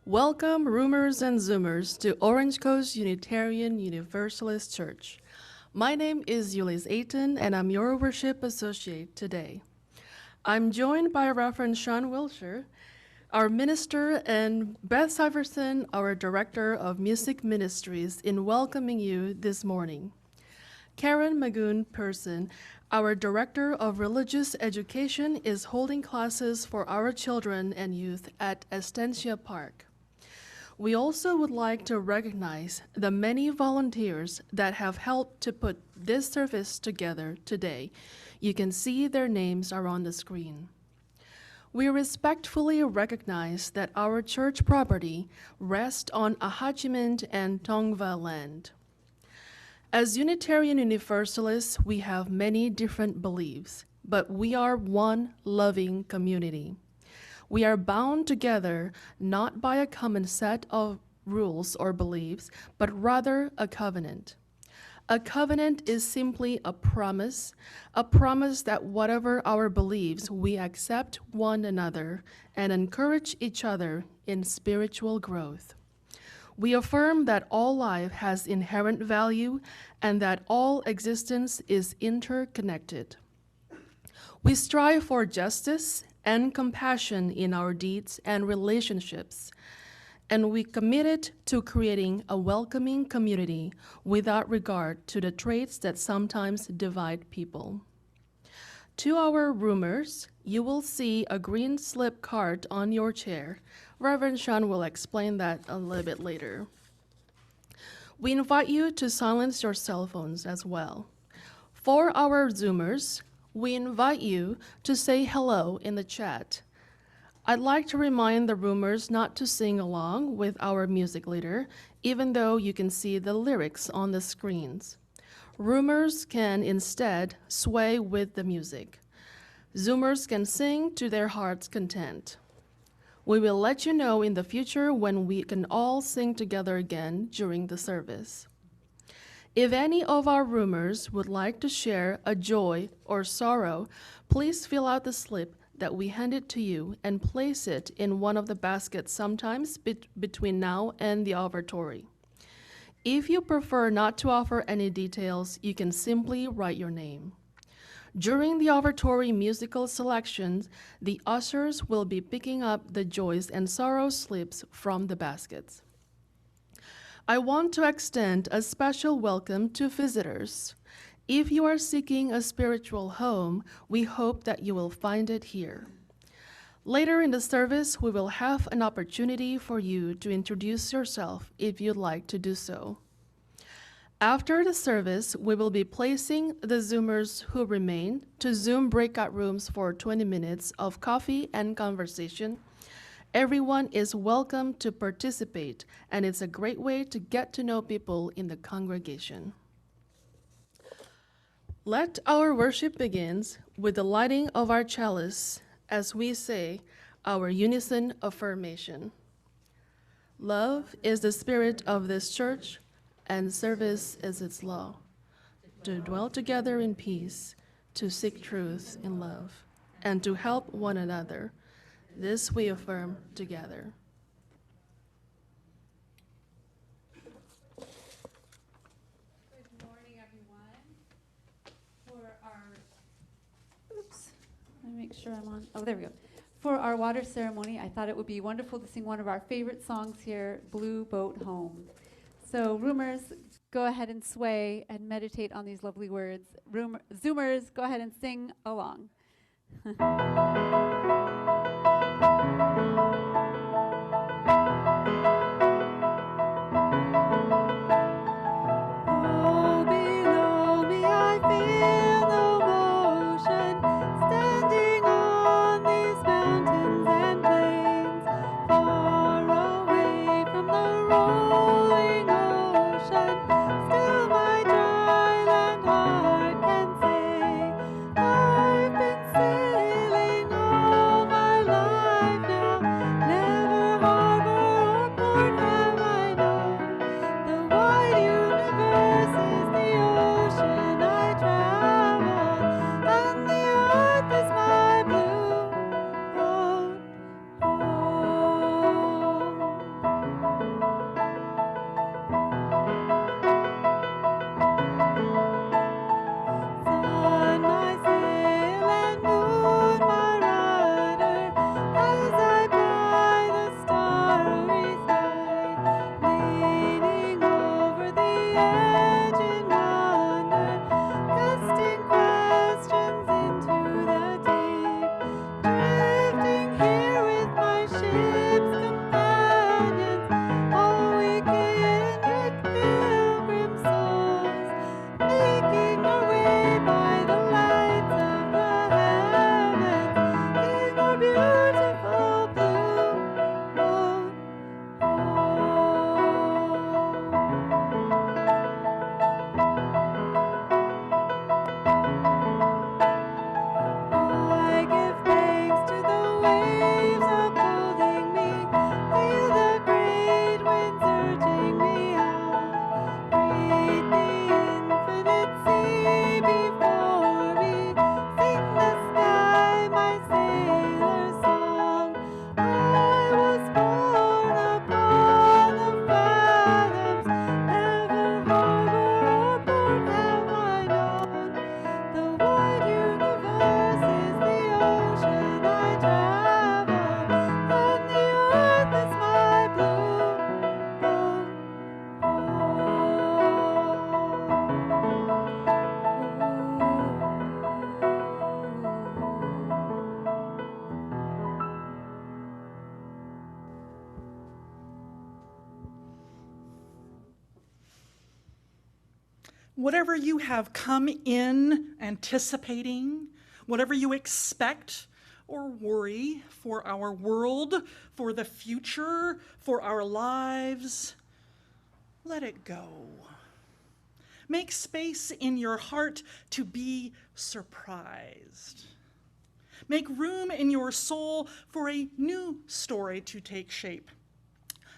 Welcome, Roomers and Zoomers, to Orange Coast Unitarian Universalist Church. My name is Ulysses Ayton, and I'm your worship associate today. I'm joined by Reverend Sian Wiltshire, our minister, and Beth Iverson, our director of music ministries, in welcoming you this morning. Karen Magoon-Person, our director of religious education, is holding classes for our children and youth at Estancia Park. We also would like to recognize the many volunteers that have helped to put this service together today. You can see their names are on the screen. We respectfully recognize that our church property rests on Ahachiment and Tongva land. As Unitarian Universalists, we have many different beliefs, but we are one loving community. We are bound together not by a common set of rules or beliefs, but rather a covenant. A covenant is simply a promise that whatever our beliefs, we accept one another and encourage each other in spiritual growth. We affirm that all life has inherent value and that all existence is interconnected. We strive for justice and compassion in our deeds and relationships, and we committed to creating a welcoming community without regard to the traits that sometimes divide people. To our roomers, you will see a green slip card on your chair. Reverend Sian will explain that a little bit later. We invite you to silence your cell phones as well. For our Zoomers, we invite you to say hello in the chat. I'd like to remind the roomers not to sing along with our music leader, even though you can see the lyrics on the screens. Roomers can instead sway with the music. Zoomers can sing to their heart's content. We will let you know in the future when we can all sing together again during the service. If any of our roomers would like to share a joy or sorrow, please fill out the slip that we handed to you and place it in one of the baskets sometimes between now and the offertory. If you prefer not to offer any details, you can simply write your name. During the offertory musical selections, the ushers will be picking up the joys and sorrows slips from the baskets. I want to extend a special welcome to visitors. If you are seeking a spiritual home, we hope that you will find it here. Later in the service, we will have an opportunity for you to introduce yourself if you'd like to do so. After the service, we will be placing the Zoomers who remain to Zoom breakout rooms for 20 minutes of coffee and conversation. Everyone is welcome to participate, and it's a great way to get to know people in the congregation. Let our worship begin with the lighting of our chalice as we say our Unison Affirmation. Love is the spirit of this church, and service is its law. To dwell together in peace, to seek truth in love, and to help one another. This we affirm together. Good morning, everyone. Let me make sure I'm on. Oh, there we go. For our water ceremony, I thought it would be wonderful to sing one of our favorite songs here, Blue Boat Home. So, roomers, go ahead and sway and meditate on these lovely words. Zoomers, go ahead and sing along. I've been sailing all my Whatever you have come in anticipating, whatever you expect or worry for our world, for the future, for our lives, let it go. Make space in your heart to be surprised. Make room in your soul for a new story to take shape.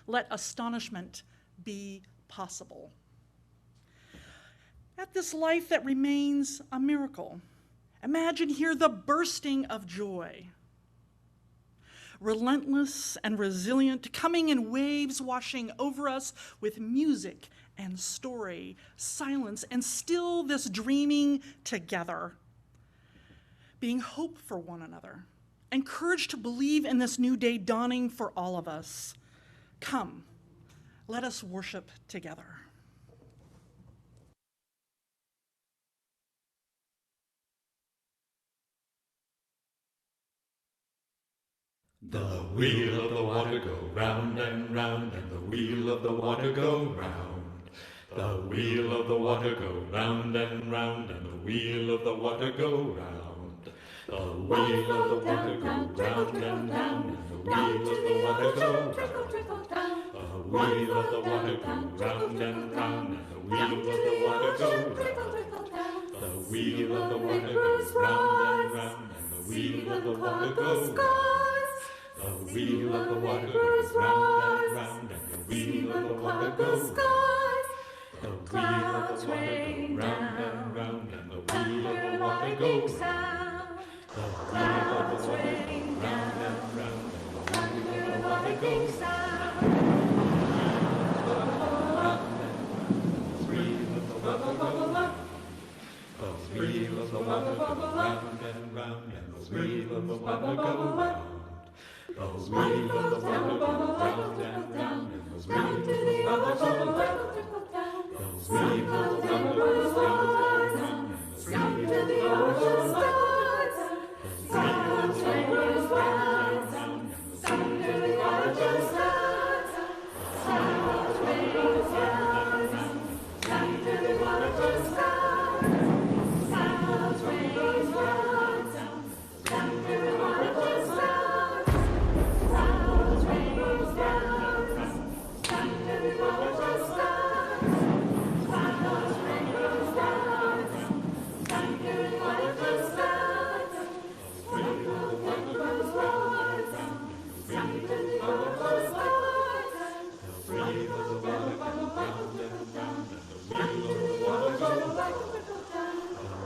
Let astonishment be possible. At this life that remains a miracle, imagine here the bursting of joy. Relentless and resilient, coming in waves washing over us with music and story, silence, and still this dreaming together. Being hope for one another, encouraged to believe in this new day dawning for all of us. Come, let us worship together. The wheel of the water go round and round, and the wheel of the water go round. The wheel of the water go round and round, and the wheel of the water go round. The wheel of the water go round and round, and the wheel of the water go round. The wheel of the water go round and round, and the wheel of the water go round. The wheel of the water goes round and round, and the wheel of the water goes round. The wheel of the water goes round and round, and the wheel of the water goes round. The wheel of the water goes round and round, and the wheel of the water goes round. The wheel of the water goes round and round, and the wheel of the water goes round. The wheel of the water goes round. The wheel of the water goes round and round, and the wheel of the water goes round. The wheel of the water goes round and round, and the wheel of the water goes round. The wheel of the water goes round and round, and the wheel of the water goes round. The wheel of the water goes round and round, and the wheel of the water goes round. The wheel of the water goes round and round, and the wheel of the water goes round. The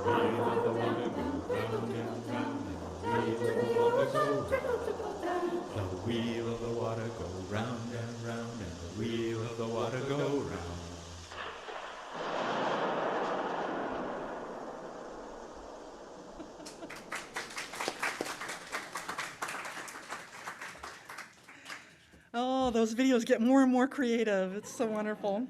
wheel of the water goes round and round, and the wheel of the water goes round. The wheel of the water go round and round, and the wheel of the water go round. Oh, those videos get more and more creative. It's so wonderful.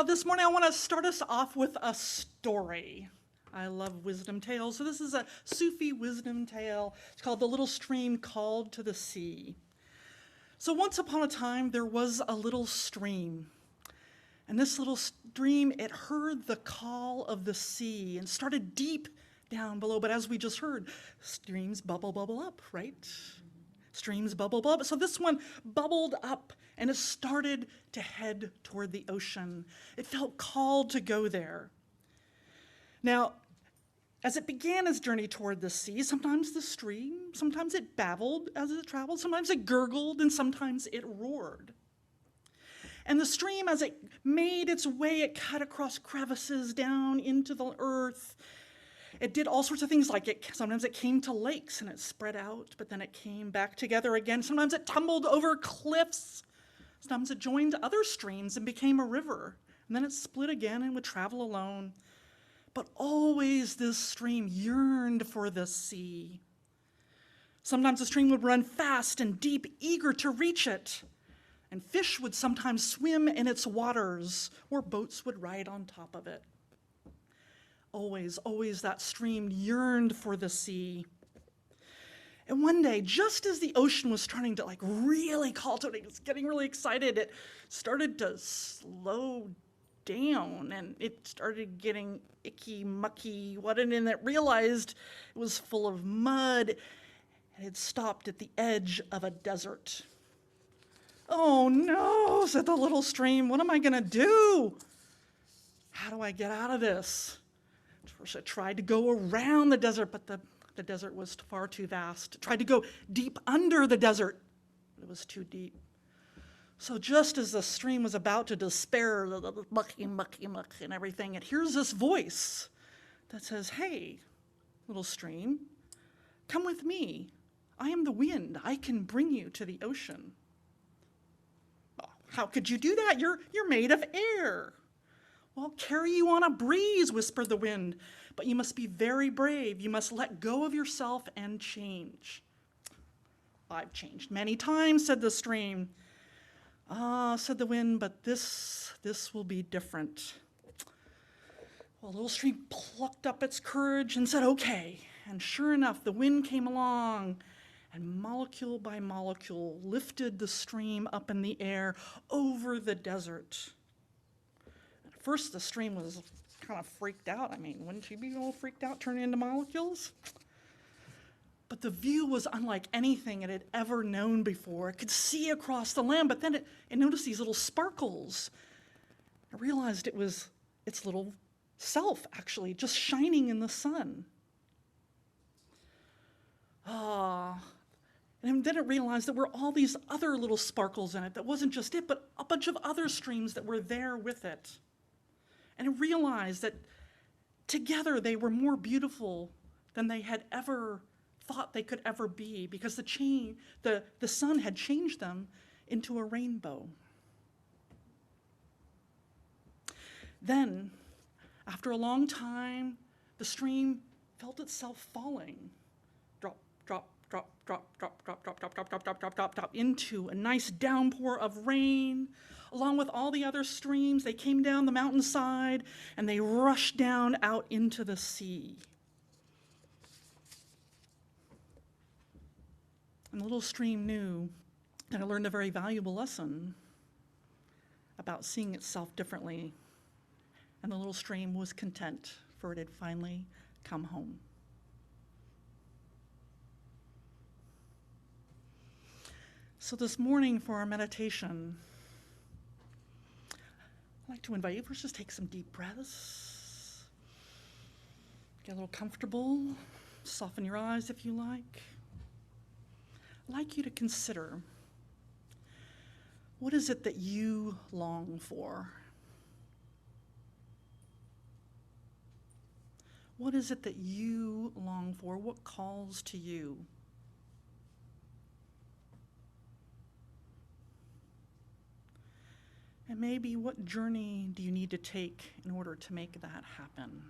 This morning I want to start us off with a story. I love wisdom tales. So this is a Sufi wisdom tale. It's called The Little Stream Called to the Sea. So once upon a time, there was a little stream. And this little stream, it heard the call of the sea and started deep down below. But as we just heard, streams bubble, bubble up, right? Streams bubble, bubble. So this one bubbled up and it started to head toward the ocean. It felt called to go there. Now, as it began its journey toward the sea, sometimes the stream, sometimes it babbled as it traveled, sometimes it gurgled, and sometimes it roared. And the stream, as it made its way, it cut across crevices down into the earth. It did all sorts of things, like sometimes it came to lakes and it spread out, but then it came back together again. Sometimes it tumbled over cliffs. Sometimes it joined other streams and became a river. And then it split again and would travel alone. But always this stream yearned for the sea. Sometimes the stream would run fast and deep, eager to reach it. And fish would sometimes swim in its waters, or boats would ride on top of it. Always, always that stream yearned for the sea. And one day, just as the ocean was starting to really call to it, it was getting really excited, it started to slow down, and it started getting icky, mucky, and then it realized it was full of mud, and it stopped at the edge of a desert. "Oh no," said the little stream, "what am I gonna do? How do I get out of this?" First it tried to go around the desert, but the desert was far too vast. It tried to go deep under the desert, but it was too deep. So just as the stream was about to despair, mucky, mucky, muck, and everything, it hears this voice that says, "Hey, little stream, come with me. I am the wind. I can bring you to the ocean." "Oh, how could you do that? You're made of air." "Well, I'll carry you on a breeze," whispered the wind, "but you must be very brave. You must let go of yourself and change." "I've changed many times," said the stream. "Ah," said the wind, "but this will be different." Well, the little stream plucked up its courage and said, "Okay." And sure enough, the wind came along and molecule by molecule lifted the stream up in the air over the desert. At first, the stream was kind of freaked out. I mean, wouldn't you be all freaked out turning into molecules? But the view was unlike anything it had ever known before. It could see across the land, but then it noticed these little sparkles. It realized it was its little self, actually, just shining in the sun. And then it realized there were all these other little sparkles in it. That wasn't just it, but a bunch of other streams that were there with it. And it realized that together they were more beautiful than they had ever thought they could ever be, because the sun had changed them into a rainbow. Then, after a long time, the stream felt itself falling. Drop, drop, drop, drop, drop, drop, drop, drop, drop, drop, drop, drop, drop, drop, into a nice downpour of rain. Along with all the other streams, they came down the mountainside and they rushed down out into the sea. And the little stream knew that it learned a very valuable lesson about seeing itself differently. And the little stream was content, for it had finally come home. So this morning for our meditation, I'd like to invite you first, just take some deep breaths. Get a little comfortable. Soften your eyes if you like. I'd like you to consider, what is it that you long for? What is it that you long for? What calls to you? And maybe what journey do you need to take in order to make that happen?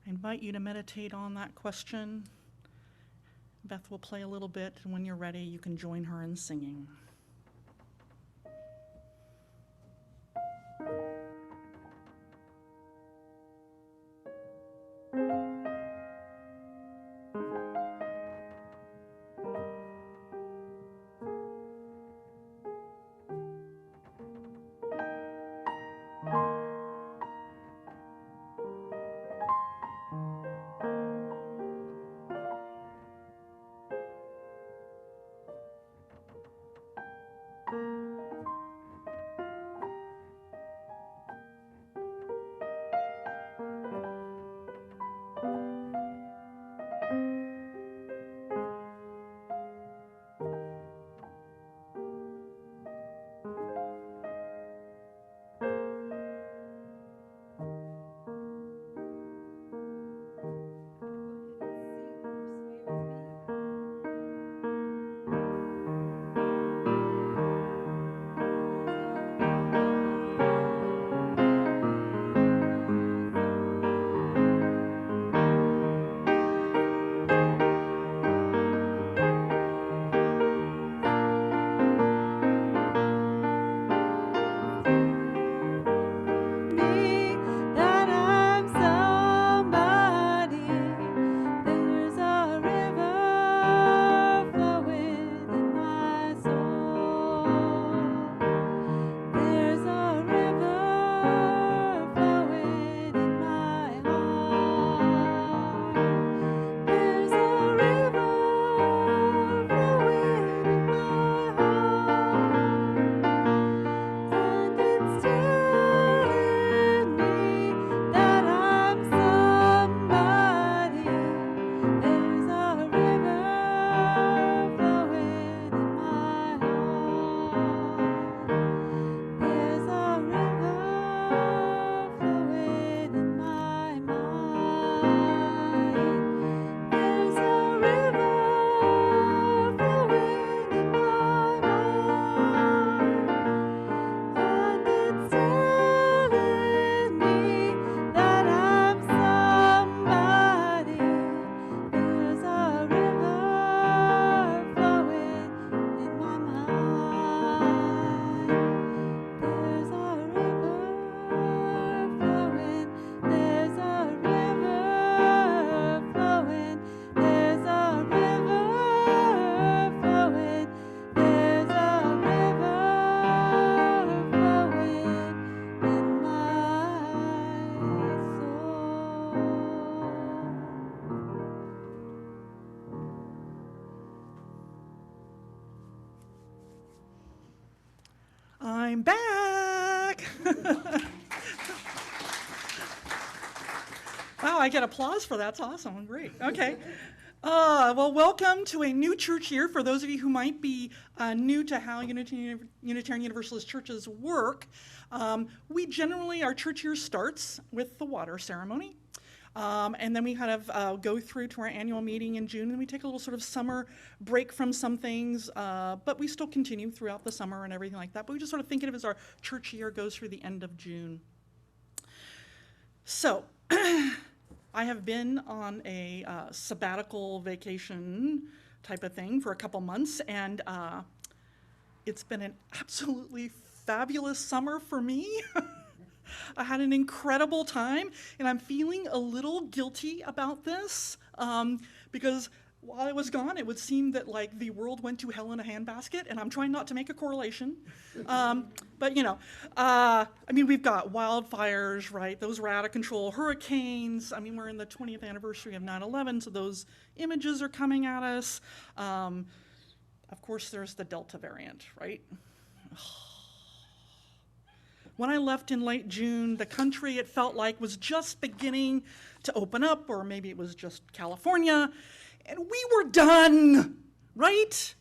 I invite you to meditate on that question. Beth will play a little bit, and when you're ready, you can join her in singing. I'm back. Wow, I get applause for that. That's awesome. Great. Okay. Well, welcome to a new church year. For those of you who might be new to how Unitarian Universalist churches work, our church year starts with the water ceremony. And then we kind of go through to our annual meeting in June, and we take a little sort of summer break from some things, but we still continue throughout the summer and everything like that. But we just sort of think of it as our church year goes through the end of June. So, I have been on a sabbatical vacation type of thing for a couple months, and it's been an absolutely fabulous summer for me. I had an incredible time, and I'm feeling a little guilty about this because while I was gone, it would seem that like the world went to hell in a handbasket, and I'm trying not to make a correlation. But you know, I mean, we've got wildfires, right? Those were out of control. Hurricanes. I mean, we're in the 20th anniversary of 9/11, so those images are coming at us. Of course, there's the Delta variant, right? When I left in late June, the country, it felt like, was just beginning to open up, or maybe it was just California, and we were done, right?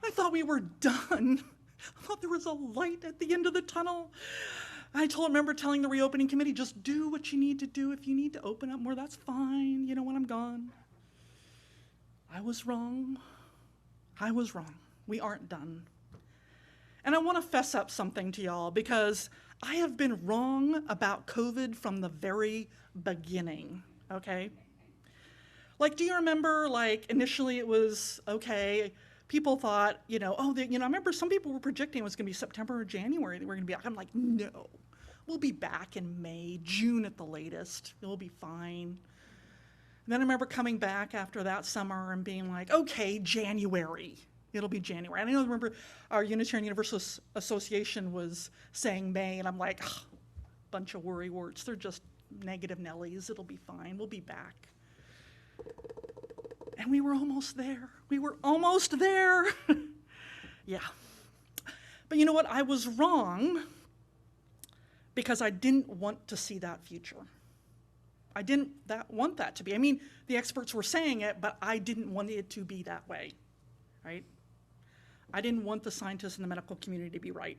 I thought we were done. I thought there was a light at the end of the tunnel. I remember telling the reopening committee, just do what you need to do. If you need to open up more, that's fine, you know, when I'm gone. I was wrong. I was wrong. We aren't done. And I want to fess up something to y'all because I have been wrong about COVID from the very beginning, okay? Like, do you remember, like, initially it was, okay, people thought, you know, I remember some people were predicting it was going to be September or January that we're going to be back. I'm like, no, we'll be back in May, June at the latest. It'll be fine. And then I remember coming back after that summer and being like, okay, January. It'll be January. And I remember our Unitarian Universalist Association was saying May, and I'm like, bunch of worrywarts. They're just negative Nellies. It'll be fine. We'll be back. And we were almost there. We were almost there. Yeah. But you know what? I was wrong because I didn't want to see that future. I didn't want that to be. I mean, the experts were saying it, but I didn't want it to be that way, right? I didn't want the scientists in the medical community to be right.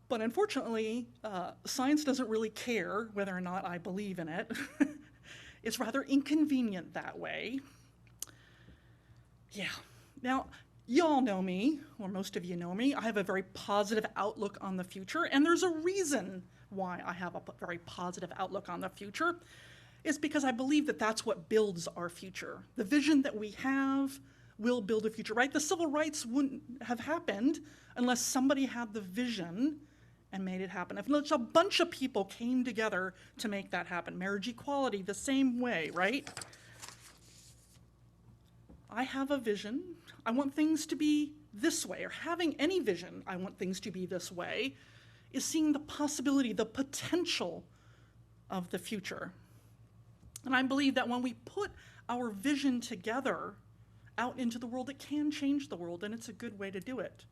But unfortunately, science doesn't really care whether or not I believe in it. It's rather inconvenient that way. Yeah. Now, y'all know me, or most of you know me. I have a very positive outlook on the future, and there's a reason why I have a very positive outlook on the future. It's because I believe that that's what builds our future. The vision that we have will build a future, right? The civil rights wouldn't have happened unless somebody had the vision and made it happen. If a bunch of people came together to make that happen. Marriage equality, the same way, right? I have a vision. I want things to be this way, or having any vision, I want things to be this way, is seeing the possibility, the potential of the future. And I believe that when we put our vision together out into the world, it can change the world, and it's a good way to do it.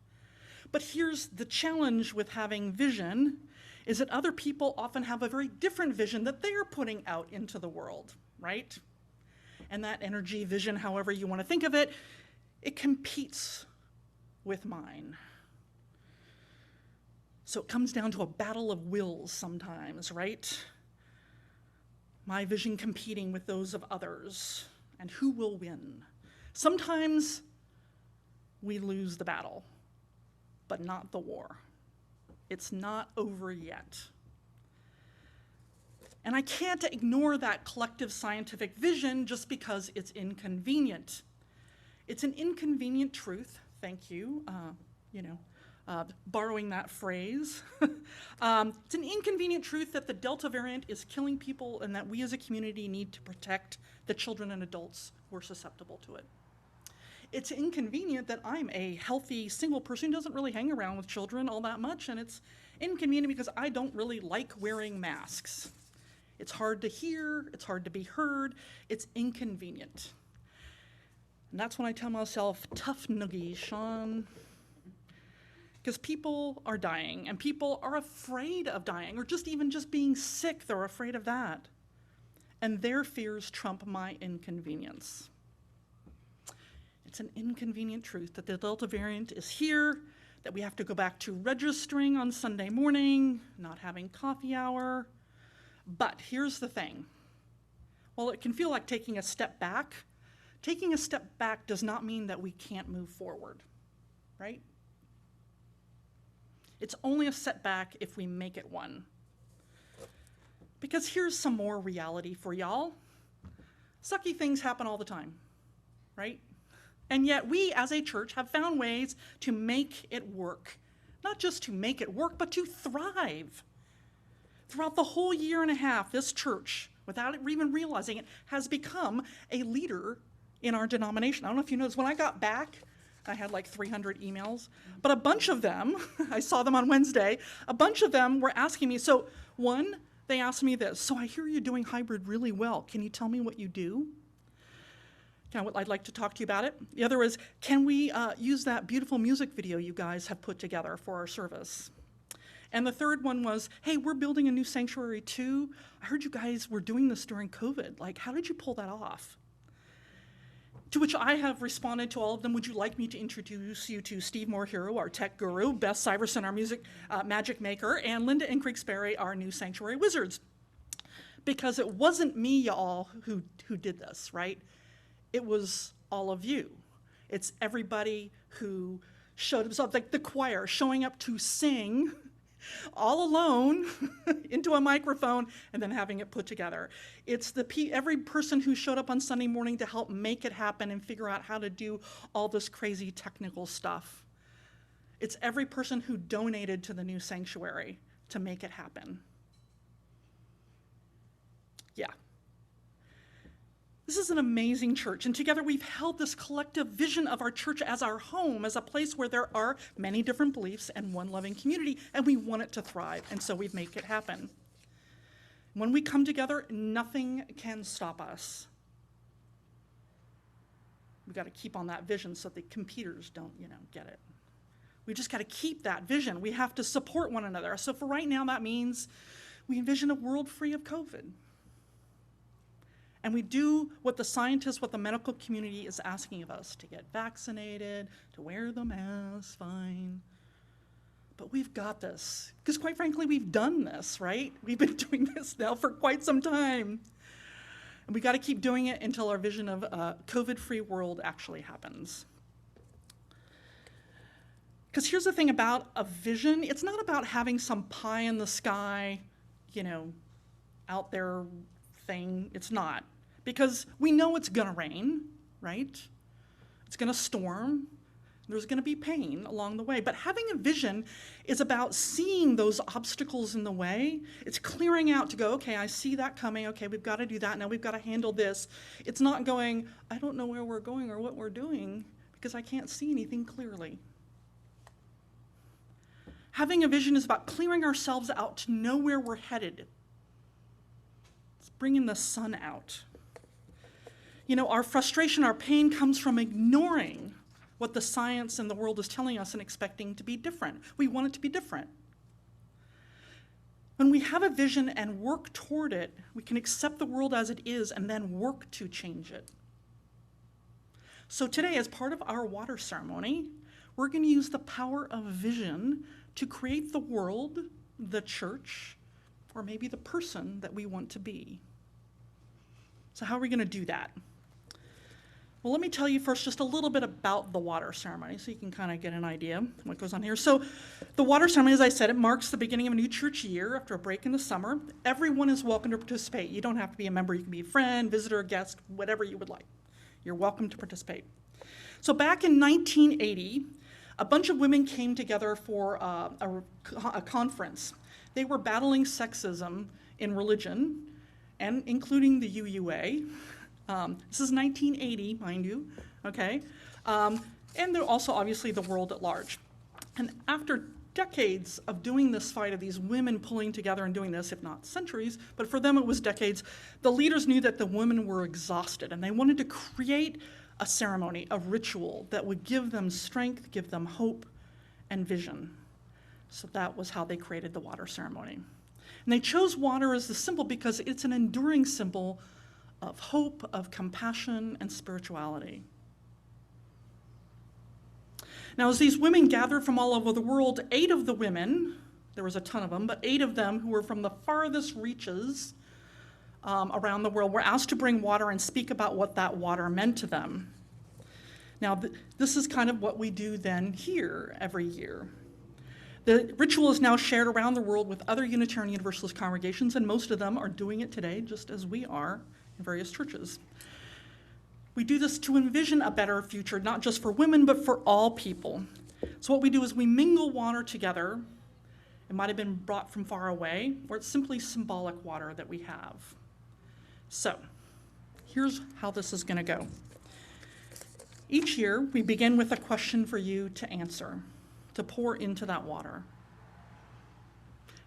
But here's the challenge with having vision, is that other people often have a very different vision that they're putting out into the world, right? And that energy, vision, however you want to think of it, it competes with mine. So it comes down to a battle of wills sometimes, right? My vision competing with those of others, and who will win? Sometimes we lose the battle, but not the war. It's not over yet. And I can't ignore that collective scientific vision just because it's inconvenient. It's an inconvenient truth, thank you, borrowing that phrase. It's an inconvenient truth that the Delta variant is killing people and that we as a community need to protect the children and adults who are susceptible to it. It's inconvenient that I'm a healthy single person who doesn't really hang around with children all that much, and it's inconvenient because I don't really like wearing masks. It's hard to hear, it's hard to be heard, it's inconvenient. And that's when I tell myself, tough noogie, Sean. Because people are dying, and people are afraid of dying, or even just being sick, they're afraid of that. And their fears trump my inconvenience. It's an inconvenient truth that the Delta variant is here, that we have to go back to registering on Sunday morning, not having coffee hour. But here's the thing. While it can feel like taking a step back does not mean that we can't move forward, right? It's only a setback if we make it one. Because here's some more reality for y'all. Sucky things happen all the time, right? And yet we as a church have found ways to make it work. Not just to make it work, but to thrive. Throughout the whole year and a half, this church, without it even realizing it, has become a leader in our denomination. I don't know if you noticed, when I got back, I had like 300 emails, but a bunch of them, I saw them on Wednesday, a bunch of them were asking me, so one, they asked me this, so I hear you're doing hybrid really well. Can you tell me what you do? I'd like to talk to you about it. The other is, can we use that beautiful music video you guys have put together for our service? And the third one was, hey, we're building a new sanctuary too. I heard you guys were doing this during COVID. Like, how did you pull that off? To which I have responded to all of them, would you like me to introduce you to Steve Moore-Hero, our tech guru, Beth Syverson, our magic maker, and Linda and Krigsberry, our new sanctuary wizards? Because it wasn't me, y'all, who did this, right? It was all of you. It's everybody who showed themselves, like the choir showing up to sing all alone into a microphone and then having it put together. It's every person who showed up on Sunday morning to help make it happen and figure out how to do all this crazy technical stuff. It's every person who donated to the new sanctuary to make it happen. Yeah. This is an amazing church, and together we've held this collective vision of our church as our home, as a place where there are many different beliefs and one loving community, and we want it to thrive, and so we make it happen. When we come together, nothing can stop us. We've got to keep on that vision so the competitors don't, get it. We just got to keep that vision. We have to support one another. So for right now, that means we envision a world free of COVID. And we do what the scientists, what the medical community is asking of us, to get vaccinated, to wear the mask, fine. But we've got this, because quite frankly, we've done this, right? We've been doing this now for quite some time. And we got to keep doing it until our vision of a COVID-free world actually happens. Because here's the thing about a vision, it's not about having some pie in the sky, out there thing. It's not. Because we know it's going to rain, right? It's going to storm. There's going to be pain along the way. But having a vision is about seeing those obstacles in the way. It's clearing out to go, okay, I see that coming. Okay, we've got to do that. Now we've got to handle this. It's not going, I don't know where we're going or what we're doing because I can't see anything clearly. Having a vision is about clearing ourselves out to know where we're headed. It's bringing the sun out. Our frustration, our pain comes from ignoring what the science and the world is telling us and expecting to be different. We want it to be different. When we have a vision and work toward it, we can accept the world as it is and then work to change it. So today, as part of our water ceremony, we're going to use the power of vision to create the world, the church, or maybe the person that we want to be. So how are we going to do that? Well, let me tell you first just a little bit about the water ceremony so you can kind of get an idea of what goes on here. So the water ceremony, as I said, it marks the beginning of a new church year after a break in the summer. Everyone is welcome to participate. You don't have to be a member. You can be a friend, visitor, guest, whatever you would like. You're welcome to participate. So back in 1980, a bunch of women came together for a conference. They were battling sexism in religion, and including the UUA. This is 1980, mind you, okay? And they're also obviously the world at large. And after decades of doing this fight, of these women pulling together and doing this, if not centuries, but for them it was decades, the leaders knew that the women were exhausted, and they wanted to create a ceremony, a ritual that would give them strength, give them hope, and vision. So that was how they created the water ceremony. And they chose water as the symbol because it's an enduring symbol of hope, of compassion, and spirituality. Now, as these women gathered from all over the world, 8 of the women, there was a ton of them, but 8 of them who were from the farthest reaches around the world were asked to bring water and speak about what that water meant to them. Now, this is kind of what we do then here every year. The ritual is now shared around the world with other Unitarian Universalist congregations, and most of them are doing it today, just as we are in various churches. We do this to envision a better future, not just for women, but for all people. So what we do is we mingle water together. It might have been brought from far away, or it's simply symbolic water that we have. So here's how this is going to go. Each year, we begin with a question for you to answer, to pour into that water.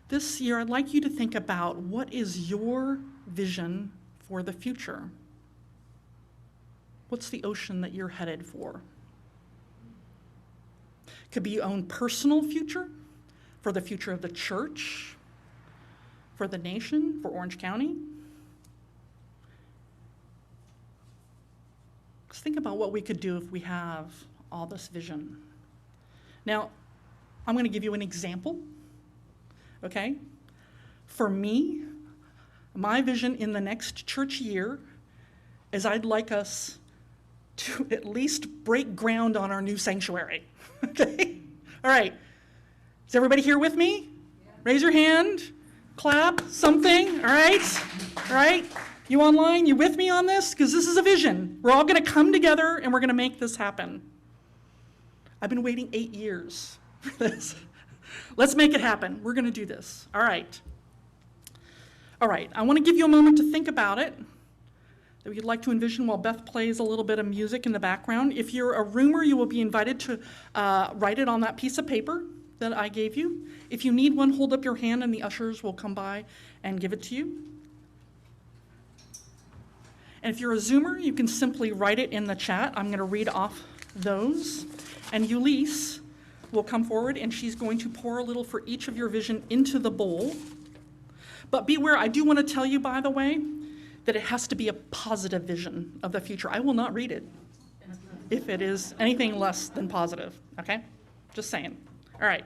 This year, I'd like you to think about what is your vision for the future? What's the ocean that you're headed for? Could be your own personal future, for the future of the church, for the nation, for Orange County. Just think about what we could do if we have all this vision. Now, I'm going to give you an example, okay? For me, my vision in the next church year is I'd like us to at least break ground on our new sanctuary, okay? All right, is everybody here with me? Yeah. Raise your hand, clap, something, all right? All right, you online, you with me on this? Because this is a vision. We're all gonna come together and we're gonna make this happen. I've been waiting 8 years for this. Let's make it happen. We're gonna do this, all right. All right, I wanna give you a moment to think about it, that you'd like to envision while Beth plays a little bit of music in the background. If you're a roomer, you will be invited to write it on that piece of paper that I gave you. If you need one, hold up your hand and the ushers will come by and give it to you. And if you're a Zoomer, you can simply write it in the chat. I'm gonna read off those. And Ulysses will come forward and she's going to pour a little for each of your vision into the bowl. But beware, I do want to tell you, by the way, that it has to be a positive vision of the future. I will not read it if it is anything less than positive, okay? Just saying. All right.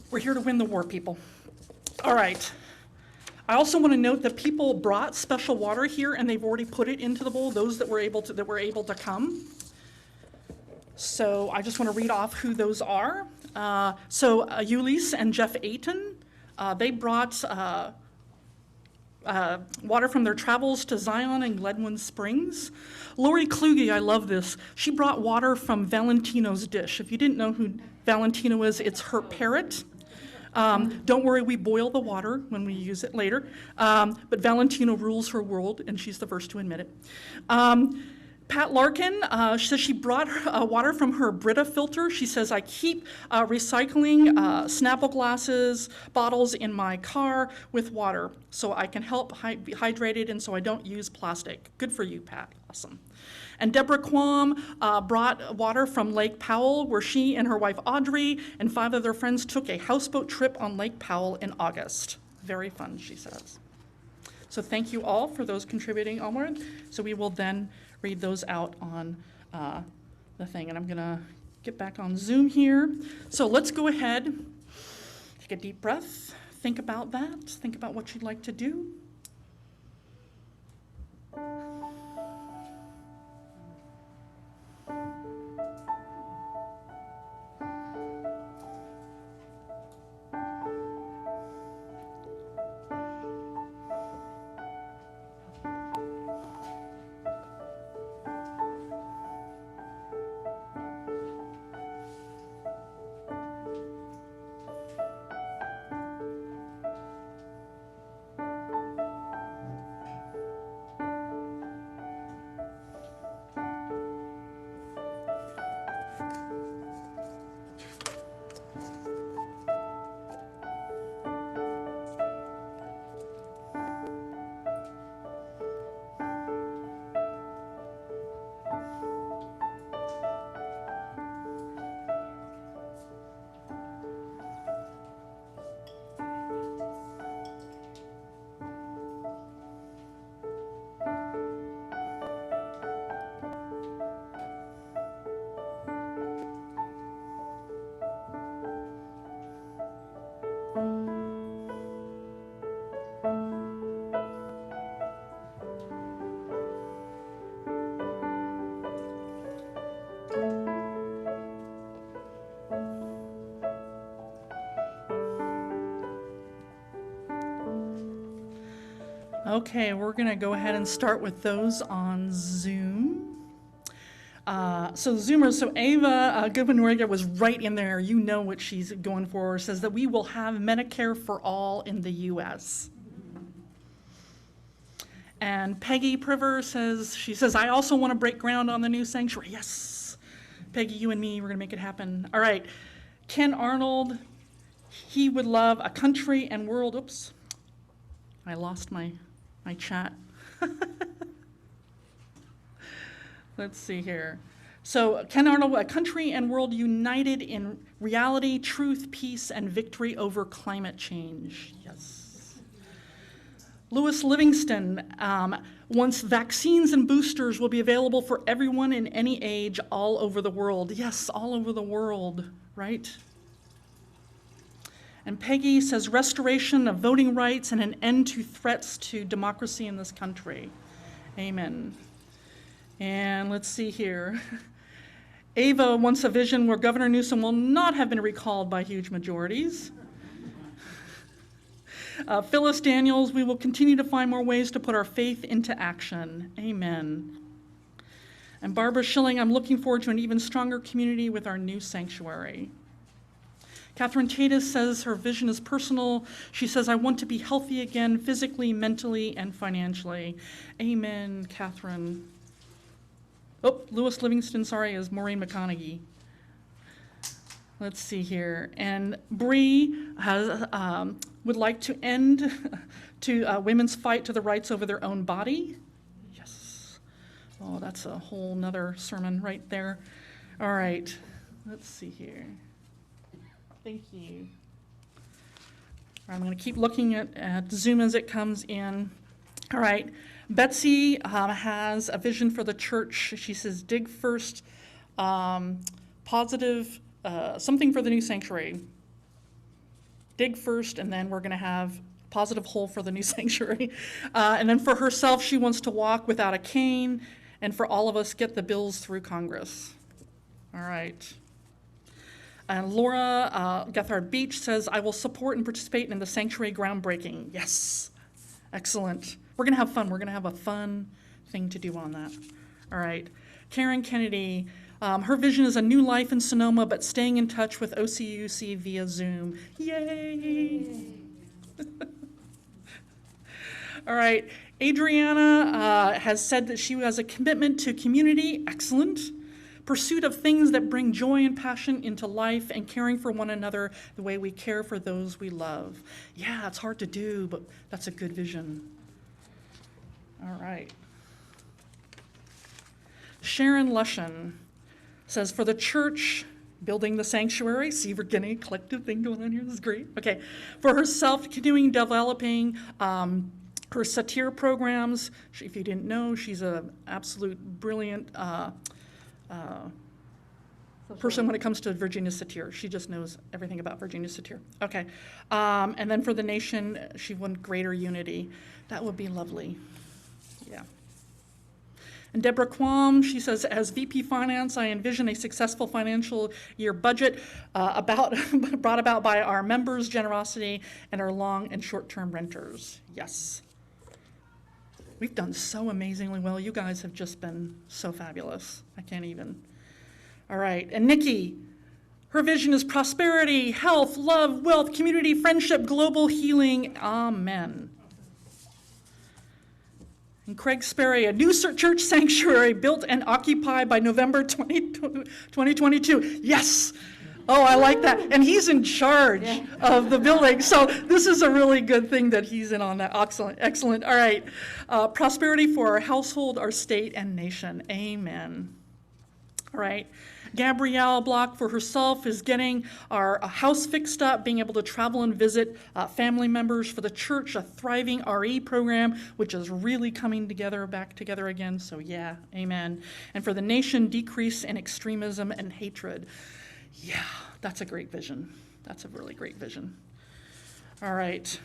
We're here to win the war, people. All right. I also want to note that people brought special water here and they've already put it into the bowl, those that were able to come. So I just want to read off who those are. Ulysses and Jeff Ayton, they brought water from their travels to Zion and Glenwood Springs. Lori Kluge, I love this. She brought water from Valentino's dish. If you didn't know who Valentino is, it's her parrot. Don't worry, we boil the water when we use it later. But Valentino rules her world, and she's the first to admit it. Pat Larkin says she brought water from her Brita filter. She says, I keep recycling Snapple glasses, bottles in my car with water so I can help be hydrated and so I don't use plastic. Good for you, Pat. Awesome. And Deborah Quam brought water from Lake Powell, where she and her wife Audrey and 5 of their friends took a houseboat trip on Lake Powell in August. Very fun, she says. So thank you all for those contributing onward. So we will then read those out on the thing. And I'm gonna get back on Zoom here. So let's go ahead, take a deep breath, think about that, think about what you'd like to do. Okay, we're going to go ahead and start with those on Zoom. So Zoomers, so Ava Goodwin-Noriga was right in there. You know what she's going for. Says that we will have Medicare for all in the U.S. And Peggy Priver says, I also want to break ground on the new sanctuary. Yes, Peggy, you and me, we're going to make it happen. All right, Ken Arnold, he would love a country and world. Oops, I lost my chat. Let's see here. So Ken Arnold, a country and world united in reality, truth, peace, and victory over climate change. Yes. Lewis Livingston wants vaccines and boosters will be available for everyone in any age all over the world. Yes, all over the world, right? And Peggy says restoration of voting rights and an end to threats to democracy in this country. Amen. And let's see here. Ava wants a vision where Governor Newsom will not have been recalled by huge majorities. Phyllis Daniels, we will continue to find more ways to put our faith into action. Amen. And Barbara Schilling, I'm looking forward to an even stronger community with our new sanctuary. Catherine Tatus says her vision is personal. She says, I want to be healthy again, physically, mentally, and financially. Amen, Catherine. Oh, Lewis Livingston, sorry, is Maureen McConaughey. Let's see here. And Bree has, would like to end to women's fight to the rights over their own body. Yes. Oh, that's a whole nother sermon right there. All right. Let's see here. Thank you. I'm going to keep looking at Zoom as it comes in. All right. Betsy has a vision for the church. She says, dig first, positive, something for the new sanctuary. Dig first, and then we're going to have positive whole for the new sanctuary. And then for herself, she wants to walk without a cane, and for all of us, get the bills through Congress. All right. And Laura Gethard Beach says, I will support and participate in the sanctuary groundbreaking. Yes. Excellent. We're going to have fun. We're going to have a fun thing to do on that. All right. Karen Kennedy, her vision is a new life in Sonoma, but staying in touch with OCUC via Zoom. Yay! All right. Adriana has said that she has a commitment to community. Excellent. Pursuit of things that bring joy and passion into life and caring for one another the way we care for those we love. Yeah, it's hard to do, but that's a good vision. All right. Sharon Lushan says, for the church, building the sanctuary. See, we're getting a collective thing going on here. This is great. Okay. For herself, continuing developing her satire programs. If you didn't know, she's an absolute brilliant person when it comes to Virginia satire. She just knows everything about Virginia satire. Okay. And then for the nation, she wants greater unity. That would be lovely. Yeah. And Deborah Quam, she says, as VP Finance, I envision a successful financial year budget brought about by our members' generosity and our long and short-term renters. Yes. We've done so amazingly well. You guys have just been so fabulous. I can't even. All right. And Nikki, her vision is prosperity, health, love, wealth, community, friendship, global healing. Amen. And Craig Sperry, a new church sanctuary built and occupied by November 2022. Yes. Oh, I like that. And he's in charge of the building. So this is a really good thing that he's in on that. Excellent. Excellent. All right. Prosperity for our household, our state, and nation. Amen. All right. Gabrielle Block for herself is getting our house fixed up, being able to travel and visit family members. For the church, a thriving RE program, which is really coming together, back together again. So yeah, amen. And for the nation, decrease in extremism and hatred. Yeah, that's a great vision. That's a really great vision. All right.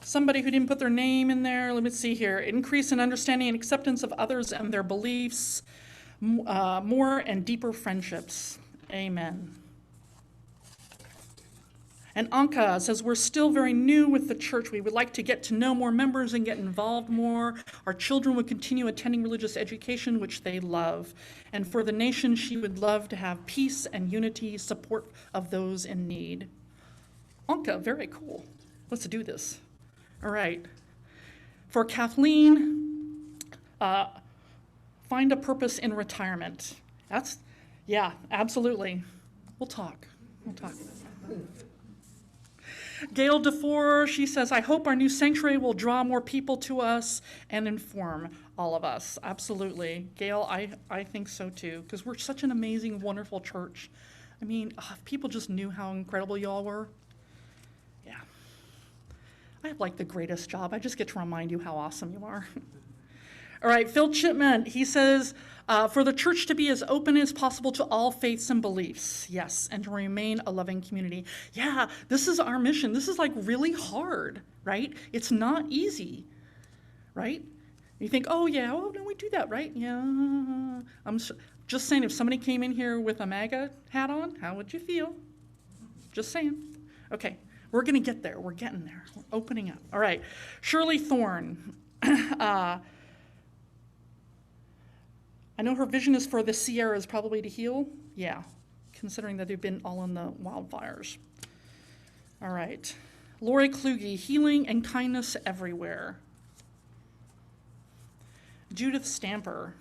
Somebody who didn't put their name in there, let me see here. Increase in understanding and acceptance of others and their beliefs. More and deeper friendships. Amen. And Anka says, we're still very new with the church. We would like to get to know more members and get involved more. Our children would continue attending religious education, which they love. And for the nation, she would love to have peace and unity, support of those in need. Anka, very cool. Let's do this. All right. For Kathleen, find a purpose in retirement. Yeah, absolutely. We'll talk. Gail DeFore, she says, I hope our new sanctuary will draw more people to us and inform all of us. Absolutely. Gail, I think so too, because we're such an amazing, wonderful church. I mean, if people just knew how incredible y'all were. Yeah. I have like the greatest job. I just get to remind you how awesome you are. All right, Phil Chipman, he says, for the church to be as open as possible to all faiths and beliefs, yes, and to remain a loving community. Yeah, this is our mission. This is like really hard, right? It's not easy, right? You think, oh yeah, well, don't we do that, right? Yeah, I'm just saying, if somebody came in here with a MAGA hat on, how would you feel? Just saying. Okay, we're gonna get there. We're getting there. We're opening up. All right, Shirley Thorne. I know her vision is for the Sierras probably to heal. Yeah, considering that they've been all in the wildfires. All right. Lori Kluge, healing and kindness everywhere. Judith Stamper,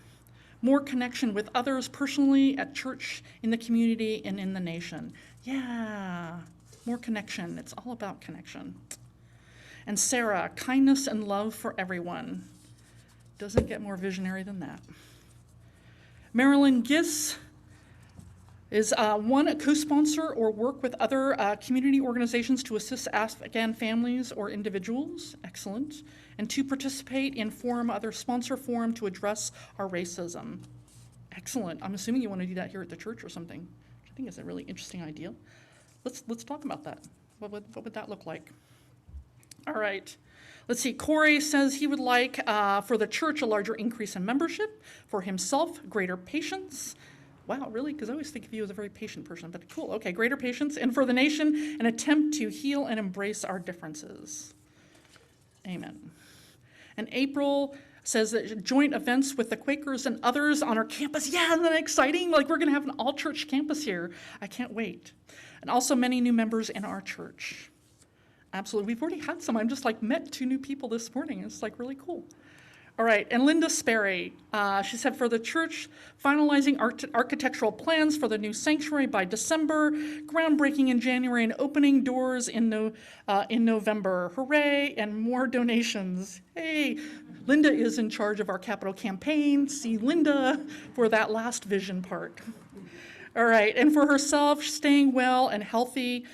more connection with others personally, at church, in the community, and in the nation. Yeah, more connection. It's all about connection. And Sarah, kindness and love for everyone. Doesn't get more visionary than that. Marilyn Giss is one, a co-sponsor or work with other community organizations to assist Afghan families or individuals. Excellent. And two, participate in other sponsor forum to address our racism. Excellent. I'm assuming you want to do that here at the church or something. I think it's a really interesting idea. Let's talk about that. What would that look like? All right. Let's see, Corey says he would like for the church a larger increase in membership, for himself, greater patience. Wow, really? Because I always think of you as a very patient person, but cool. Okay, greater patience. And for the nation, an attempt to heal and embrace our differences. Amen. And April says that joint events with the Quakers and others on our campus. Yeah, isn't that exciting? Like we're going to have an all-church campus here. I can't wait. And also many new members in our church. Absolutely. We've already had some. I'm just like met 2 new people this morning. It's like really cool. All right. And Linda Sperry, she said for the church, finalizing architectural plans for the new sanctuary by December, groundbreaking in January, and opening doors in November. Hooray, and more donations. Hey, Linda is in charge of our capital campaign. See Linda for that last vision part. All right. And for herself, staying well and healthy.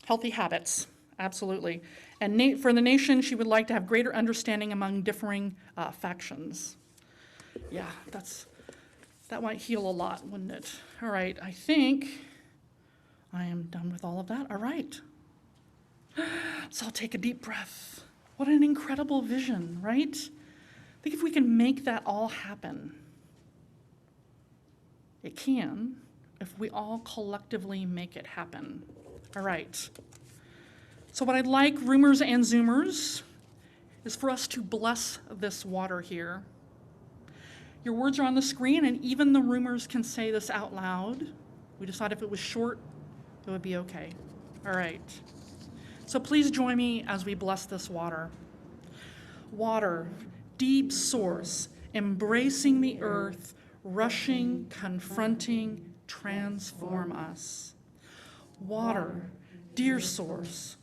Healthy habits, absolutely. And for the nation, she would like to have greater understanding among differing factions. Yeah, that might heal a lot, wouldn't it? All right, I think I am done with all of that. All right. So I'll take a deep breath. What an incredible vision, right? Think if we can make that all happen. It can, if we all collectively make it happen. All right. So what I'd like, roomers and zoomers, is for us to bless this water here. Your words are on the screen, and even the roomers can say this out loud. We decided if it was short, it would be okay. All right. So please join me as we bless this water. Water, deep source, embracing the earth, rushing, confronting, transform us. Water, dear source,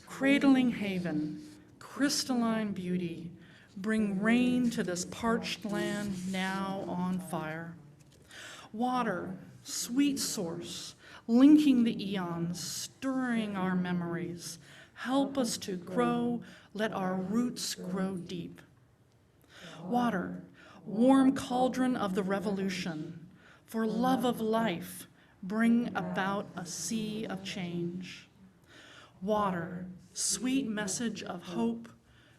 cradling haven, crystalline beauty, bring rain to this parched land now on fire. Water, sweet source, linking the eons, stirring our memories, help us to grow, let our roots grow deep. Water, warm cauldron of the revolution, for love of life, bring about a sea of change. Water, sweet message of hope,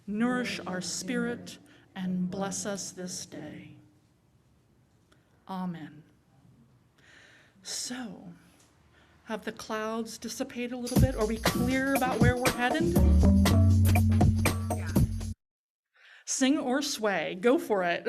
nourish our spirit and bless us this day. Amen. So, have the clouds dissipate a little bit? Are we clear about where we're headed? Sing or sway, go for it.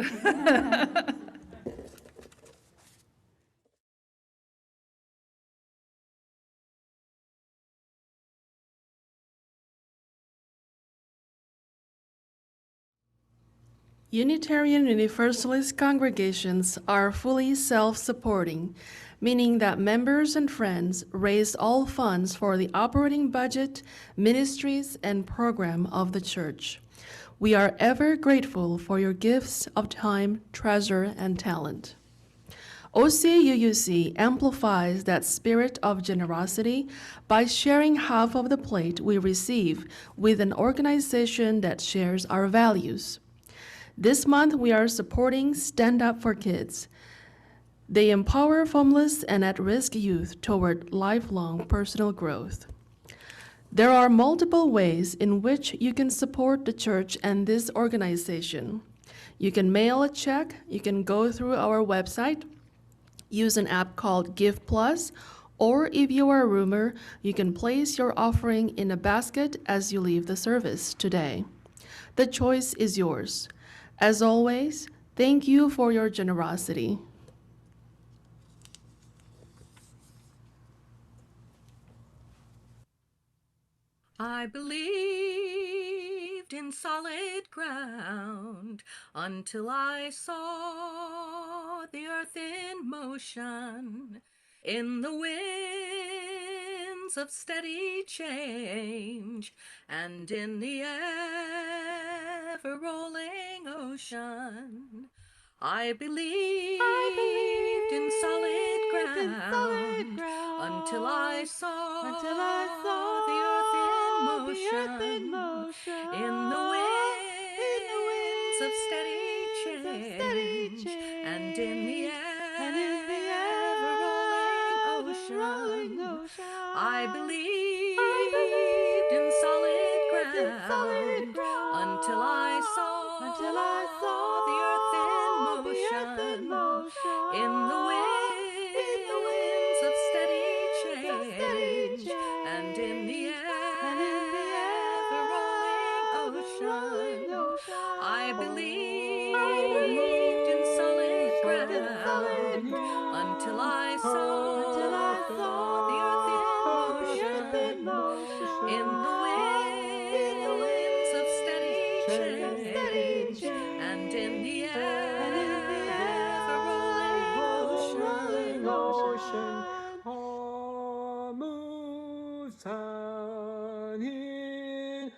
Unitarian Universalist congregations are fully self-supporting, meaning that members and friends raise all funds for the operating budget, ministries, and program of the church. We are ever grateful for your gifts of time, treasure, and talent. OCUUC amplifies that spirit of generosity by sharing half of the plate we receive with an organization that shares our values. This month, we are supporting Stand Up for Kids. They empower homeless and at-risk youth toward lifelong personal growth. There are multiple ways in which you can support the church and this organization. You can mail a check, you can go through our website, use an app called Give Plus, or if you are a roomer, you can place your offering in a basket as you leave the service today. The choice is yours. As always, thank you for your generosity. I believed in solid ground until I saw the earth in motion, in the winds of steady change, and in the ever-rolling ocean. I believed in solid ground until I saw the earth in motion, in the winds of steady change, and in the ever-rolling ocean. I believed in solid ground until I saw the earth in motion, in the winds of steady change, and in the ever-rolling ocean. I believed in solid ground until I saw the earth in motion, in the winds of steady change, and in the ever-rolling ocean. Amusan in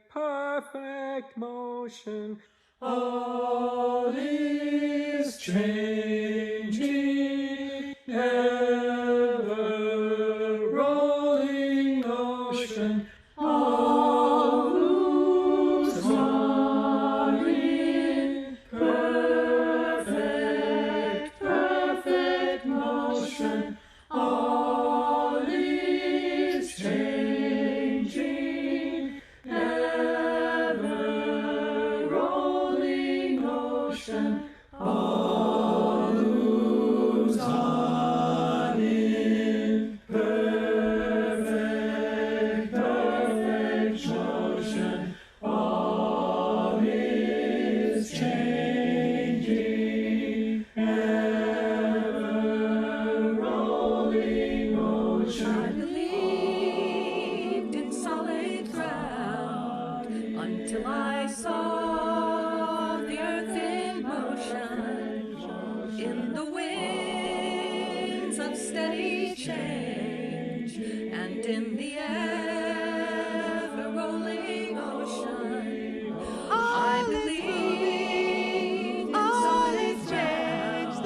perfect motion. All is changing, ever rolling ocean. All moves are in perfect motion. All is changing, ever rolling ocean. All moves on in perfect motion. All is changing, ever rolling ocean. I believed in solid ground until I saw the earth in motion, in the winds of steady change, and in the ever-rolling ocean. I believed in solid ground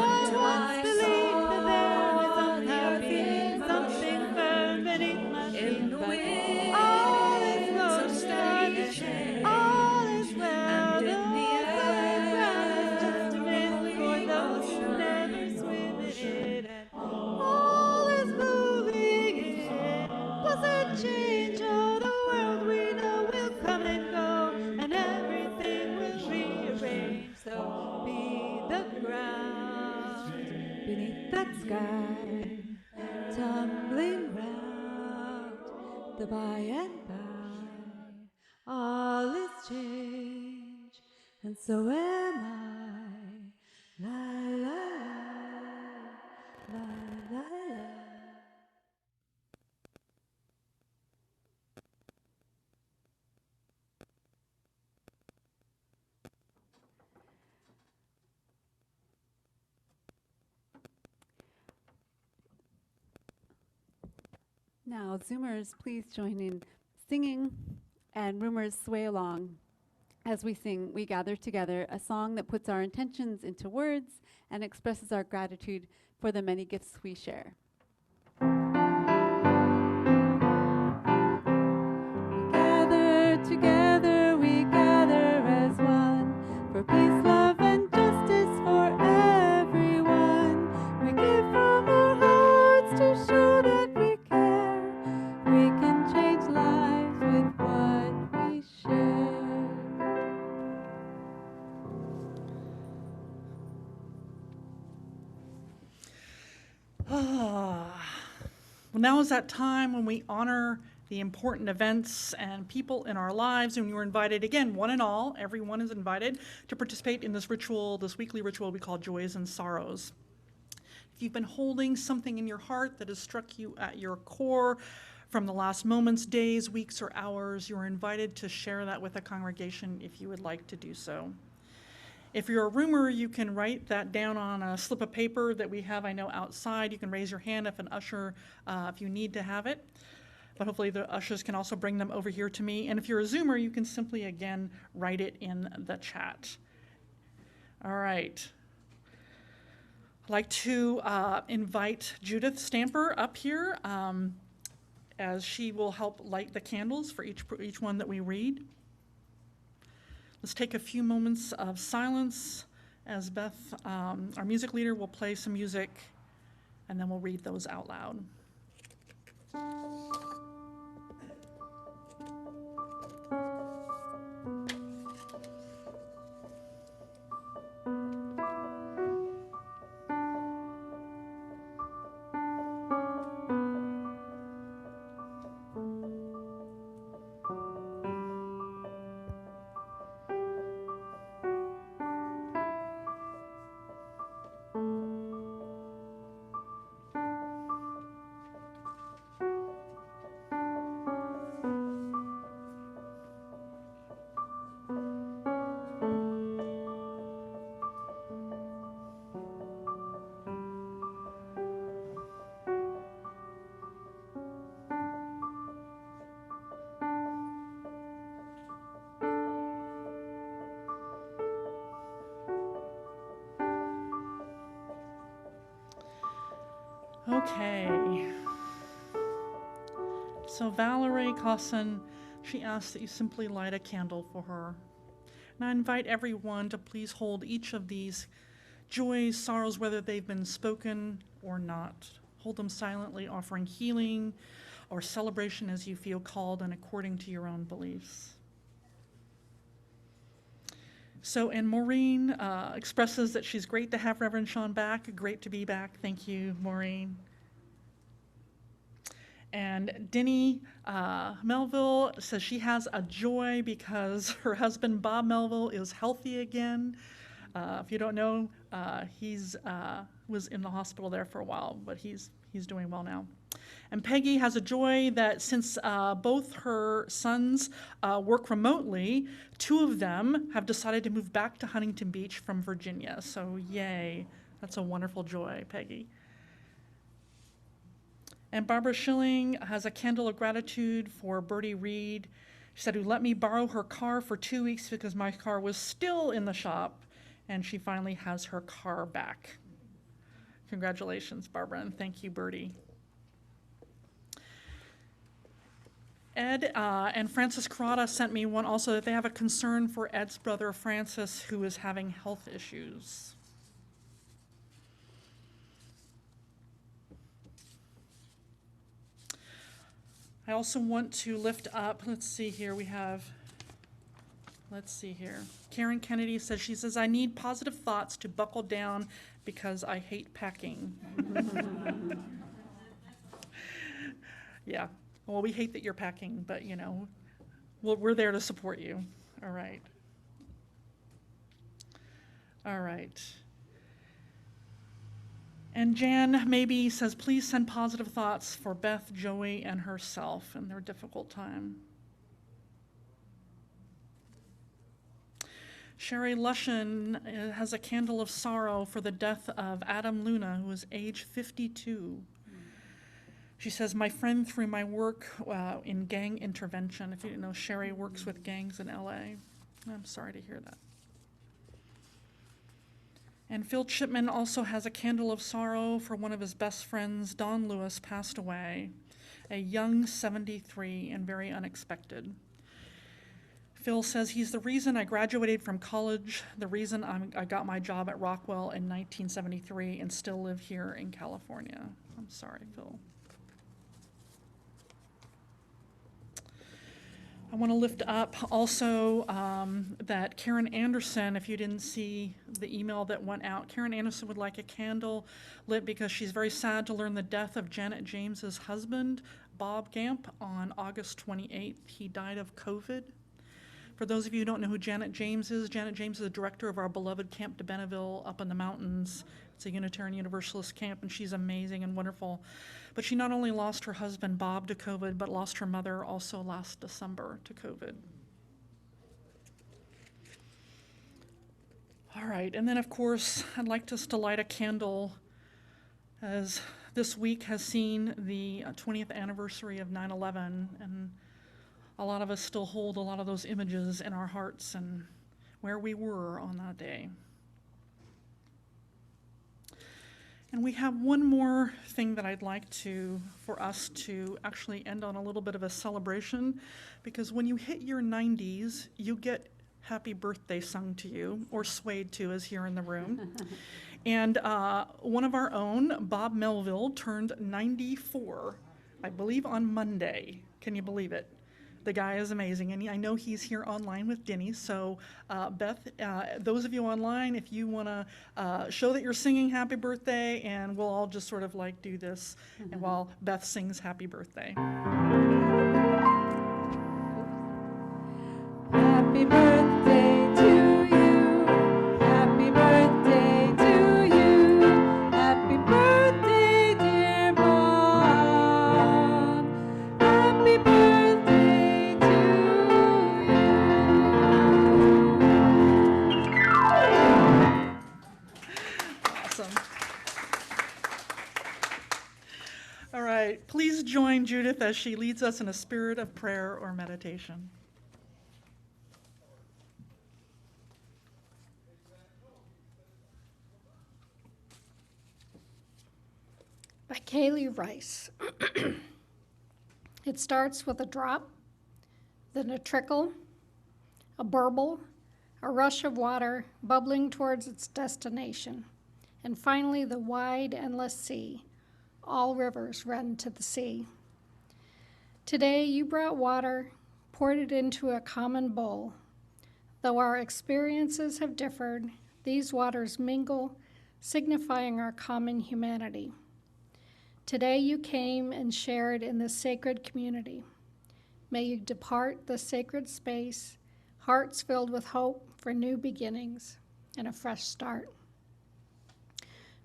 until I saw the earth in motion, in the winds of steady change, and in the ever-rolling ocean. All is moving in pleasant change. All the world we know will come and go, and everything will rearrange. So be the ground. beneath that sky, tumbling round the by and by. All is change, and so am I. La la la, la la la. Now, Zoomers, please join in singing, and Roomers, sway along. As we sing, we gather together, a song that puts our intentions into words and expresses our gratitude for the many gifts we share. We gather together, we gather as one, for peace, love, and justice for everyone. We give from our hearts to show that we care. We can change lives with what we share. Well, now is that time when we honor the important events and people in our lives, and you're invited, again, one and all, everyone is invited to participate in this ritual, this weekly ritual we call Joys and Sorrows. If you've been holding something in your heart that has struck you at your core from the last moments, days, weeks, or hours, you're invited to share that with the congregation if you would like to do so. If you're a roomer, you can write that down on a slip of paper that we have, I know, outside. You can raise your hand if an usher, if you need to have it. But hopefully the ushers can also bring them over here to me. And if you're a Zoomer, you can simply, again, write it in the chat. All right. I'd like to invite Judith Stamper up here as she will help light the candles for each one that we read. Let's take a few moments of silence as Beth, our music leader, will play some music, and then we'll read those out loud. Okay. So Valerie Cosson, she asked that you simply light a candle for her. And I invite everyone to please hold each of these joys, sorrows, whether they've been spoken or not. Hold them silently, offering healing or celebration as you feel called and according to your own beliefs. So, and Maureen expresses that she's great to have Reverend Sean back. Great to be back. Thank you, Maureen. And Denny Melville says she has a joy because her husband, Bob Melville, is healthy again. If you don't know, he's was in the hospital there for a while, but he's doing well now. And Peggy has a joy that since both her sons work remotely, two of them have decided to move back to Huntington Beach from Virginia. So yay, that's a wonderful joy, Peggy. And Barbara Schilling has a candle of gratitude for Bertie Reed. She said, who let me borrow her car for 2 weeks because my car was still in the shop, and she finally has her car back. Congratulations, Barbara, and thank you, Bertie. Ed and Francis Carrata sent me one also that they have a concern for Ed's brother Francis, who is having health issues. I also want to lift up, let's see here, we have Let's see here. Karen Kennedy says, she says, I need positive thoughts to buckle down because I hate packing. Yeah, well, we hate that you're packing, but you know, we're there to support you. All right. All right. And Jan maybe says, please send positive thoughts for Beth, Joey, and herself in their difficult time. Sherry Lushan has a candle of sorrow for the death of Adam Luna, who is age 52. She says, my friend through my work in gang intervention. If you didn't know, Sherry works with gangs in LA. I'm sorry to hear that. And Phil Chipman also has a candle of sorrow for one of his best friends. Don Lewis passed away, a young 73 and very unexpected. Phil says he's the reason I graduated from college, the reason I got my job at Rockwell in 1973 and still live here in California. I'm sorry, Phil. I want to lift up also that Karen Anderson, if you didn't see the email that went out, Karen Anderson would like a candle lit because she's very sad to learn the death of Janet James's husband, Bob Gamp, on August 28th. He died of COVID. For those of you who don't know who Janet James is the director of our beloved Camp de Benneville up in the mountains. It's a Unitarian Universalist camp, and she's amazing and wonderful. But she not only lost her husband, Bob, to COVID, but lost her mother also last December to COVID. All right, and then of course, I'd like us to light a candle as this week has seen the 20th anniversary of 9/11, and a lot of us still hold a lot of those images in our hearts and where we were on that day. And we have one more thing that I'd like for us to actually end on a little bit of a celebration, because when you hit your 90s, you get happy birthday sung to you, or swayed to, as here in the room. And one of our own, Bob Melville, turned 94, I believe on Monday. Can you believe it? The guy is amazing, and I know he's here online with Denny. So, Beth, those of you online, if you want to show that you're singing happy birthday, and we'll all just sort of like do this, and while Beth sings happy birthday. Happy birthday to you. Happy birthday to you. Happy birthday, dear Bob. Happy birthday to you. Awesome. All right, please join Judith as she leads us in a spirit of prayer or meditation. By Kaylee Rice. It starts with a drop, then a trickle, a burble, a rush of water bubbling towards its destination, and finally the wide, endless sea. All rivers run to the sea. Today you brought water, poured it into a common bowl. Though our experiences have differed, these waters mingle, signifying our common humanity. Today you came and shared in this sacred community. May you depart the sacred space, hearts filled with hope for new beginnings and a fresh start.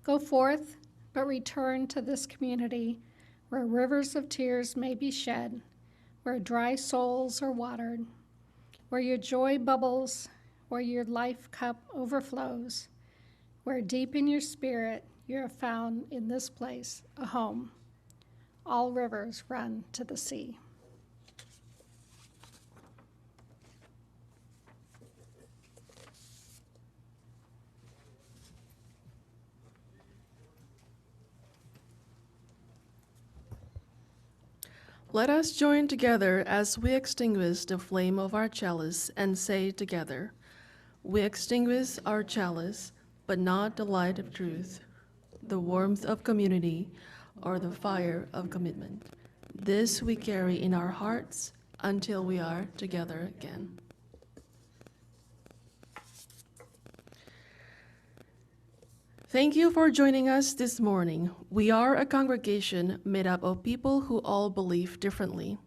Go forth, but return to this community where rivers of tears may be shed, where dry souls are watered, where your joy bubbles, where your life cup overflows, where deep in your spirit you are found in this place, a home. All rivers run to the sea. Let us join together as we extinguish the flame of our chalice and say together, we extinguish our chalice, but not the light of truth, the warmth of community, or the fire of commitment. This we carry in our hearts until we are together again. Thank you for joining us this morning. We are a congregation made up of people who all believe differently.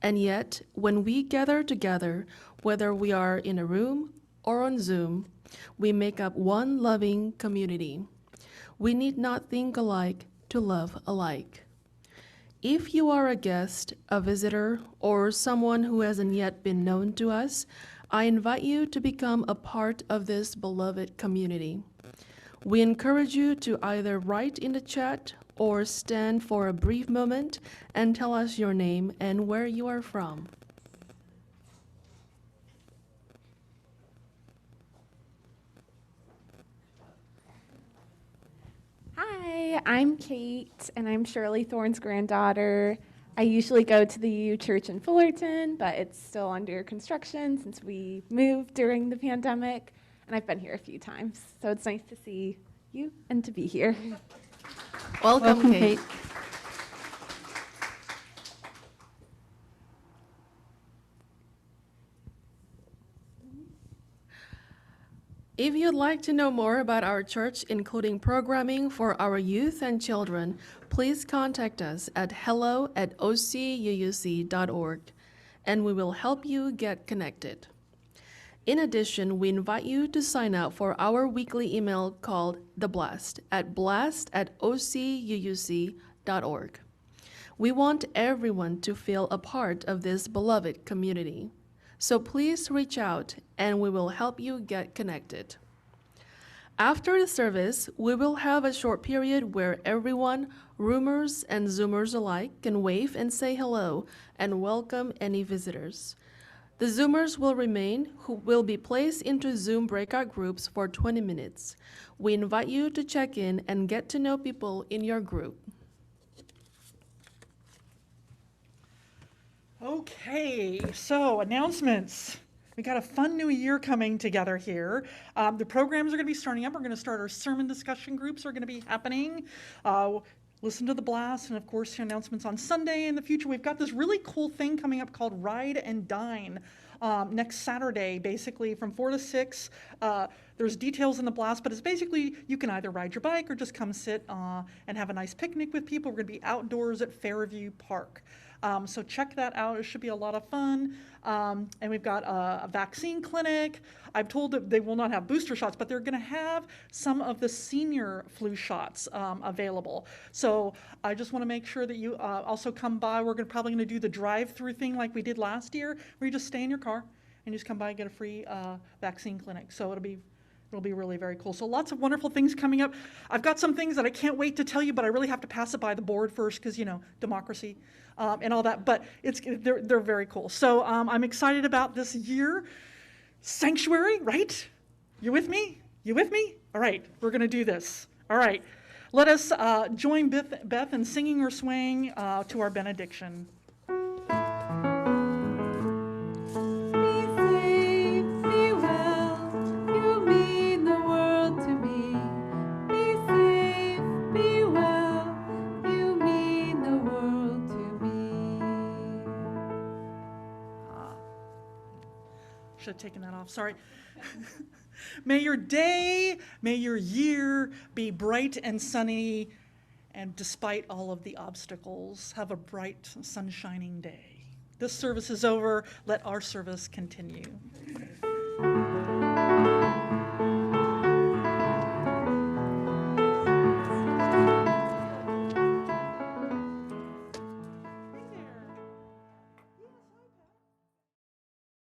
And yet, when we gather together, whether we are in a room or on Zoom, we make up one loving community. We need not think alike to love alike. If you are a guest, a visitor, or someone who hasn't yet been known to us, I invite you to become a part of this beloved community. We encourage you to either write in the chat or stand for a brief moment and tell us your name and where you are from. Hi, I'm Kate, and I'm Shirley Thorne's granddaughter. I usually go to the U Church in Fullerton, but it's still under construction since we moved during the pandemic, and I've been here a few times, so it's nice to see you and to be here. Welcome, Kate. If you'd like to know more about our church, including programming for our youth and children, please contact us at hello@ocuuc.org, and we will help you get connected. In addition, we invite you to sign up for our weekly email called The Blast at blast@ocuuc.org. We want everyone to feel a part of this beloved community. So please reach out and we will help you get connected. After the service, we will have a short period where everyone, roomers and Zoomers alike, can wave and say hello and welcome any visitors. The Zoomers will remain, who will be placed into Zoom breakout groups for 20 minutes. We invite you to check in and get to know people in your group. Okay, so announcements. We got a fun new year coming together here. The programs are going to be starting up. We're going to start our sermon discussion groups are going to be happening. Listen to the blast, and of course, your announcements on Sunday in the future. We've got this really cool thing coming up called Ride and Dine next Saturday, basically from 4 to 6. There's details in the blast, but it's basically you can either ride your bike or just come sit and have a nice picnic with people. We're going to be outdoors at Fairview Park. So check that out. It should be a lot of fun. And we've got a vaccine clinic. I'm told that they will not have booster shots, but they're going to have some of the senior flu shots available. So I just want to make sure that you also come by. We're probably going to do the drive-through thing like we did last year, where you just stay in your car and you just come by and get a free vaccine clinic. So it'll be really very cool. So lots of wonderful things coming up. I've got some things that I can't wait to tell you, but I really have to pass it by the board first because, democracy and all that. But they're very cool. So I'm excited about this year. Sanctuary, right? You with me? You with me? All right, we're going to do this. All right. Let us join Beth in singing or swaying to our benediction. Should have taken that off, sorry. May your day, may your year be bright and sunny, and despite all of the obstacles, have a bright, sunshining day. This service is over. Let our service continue.